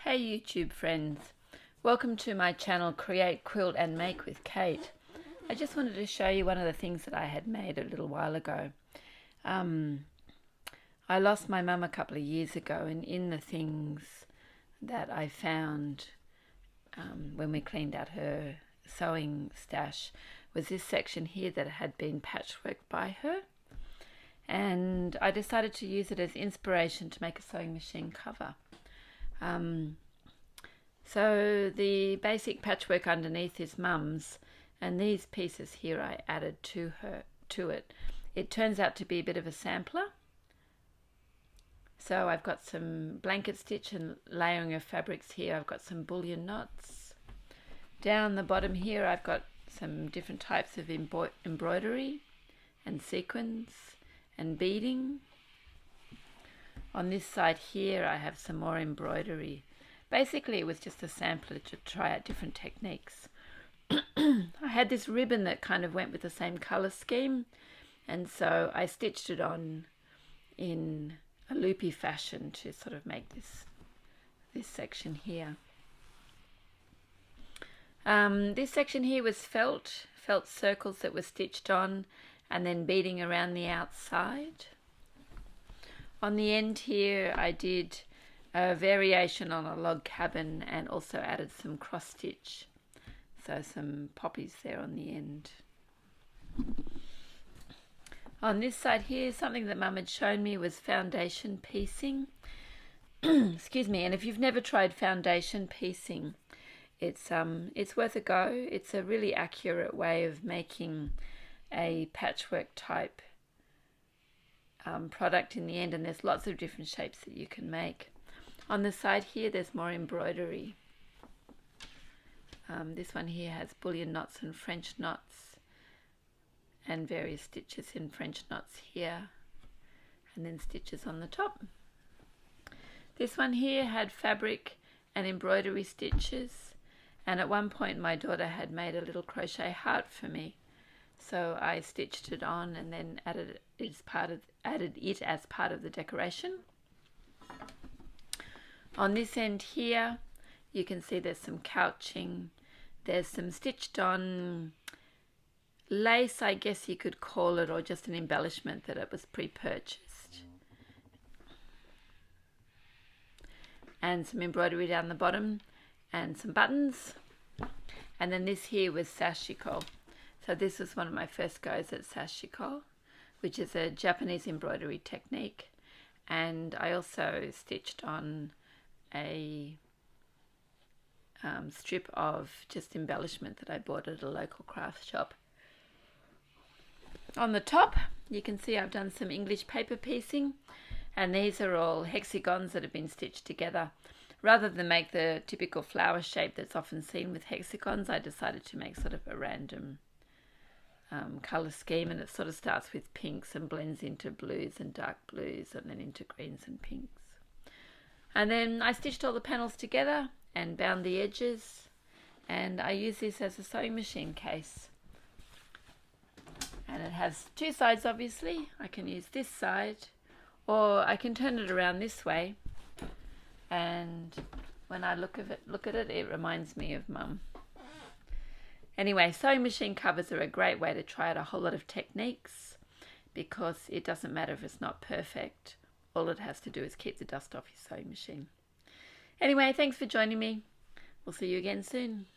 Hey YouTube friends, welcome to my channel Create, Quilt and Make with Kate. I just wanted to show you one of the things that I had made a little while ago. I lost my mum a couple of years ago, and in the things that I found when we cleaned out her sewing stash was this section here that had been patchworked by her, and I decided to use it as inspiration to make a sewing machine cover. So the basic patchwork underneath is Mum's, and these pieces here I added to it. It turns out to be a bit of a sampler. So I've got some blanket stitch and layering of fabrics here. I've got some bullion knots. Down the bottom here I've got some different types of embroidery and sequins and beading. On this side here I have some more embroidery. Basically it was just a sampler to try out different techniques. I had this ribbon that kind of went with the same colour scheme, and so I stitched it on in a loopy fashion to sort of make this section here. This section here was felt circles that were stitched on and then beading around the outside. On the end here I did a variation on a log cabin and also added some cross stitch, so some poppies there on the end. On this side here, something that Mum had shown me was foundation piecing. Excuse me, and if you've never tried foundation piecing, it's worth a go. It's a really accurate way of making a patchwork type product in the end, and there's lots of different shapes that you can make. On the side here there's more embroidery. This one here has bullion knots and French knots and various stitches in French knots here, and then stitches on the top. This one here had fabric and embroidery stitches, and at one point my daughter had made a little crochet heart for me, so I stitched it on and then added it as part of the decoration. On this end here you can see there's some couching, there's some stitched on lace, I guess you could call it, or just an embellishment that it was pre-purchased, and some embroidery down the bottom and some buttons. And then this here was sashiko. So this was one of my first goes at sashiko, which is a Japanese embroidery technique, and I also stitched on a strip of just embellishment that I bought at a local craft shop. On the top you can see I've done some English paper piecing, and these are all hexagons that have been stitched together. Rather than make the typical flower shape that's often seen with hexagons, I decided to make sort of a random colour scheme, and it sort of starts with pinks and blends into blues and dark blues and then into greens and pinks. And then I stitched all the panels together and bound the edges, and I use this as a sewing machine case. And it has two sides, obviously. I can use this side, or I can turn it around this way, and when I look at it, it reminds me of Mum. Anyway, sewing machine covers are a great way to try out a whole lot of techniques, because it doesn't matter if it's not perfect. All it has to do is keep the dust off your sewing machine. Anyway, thanks for joining me. We'll see you again soon.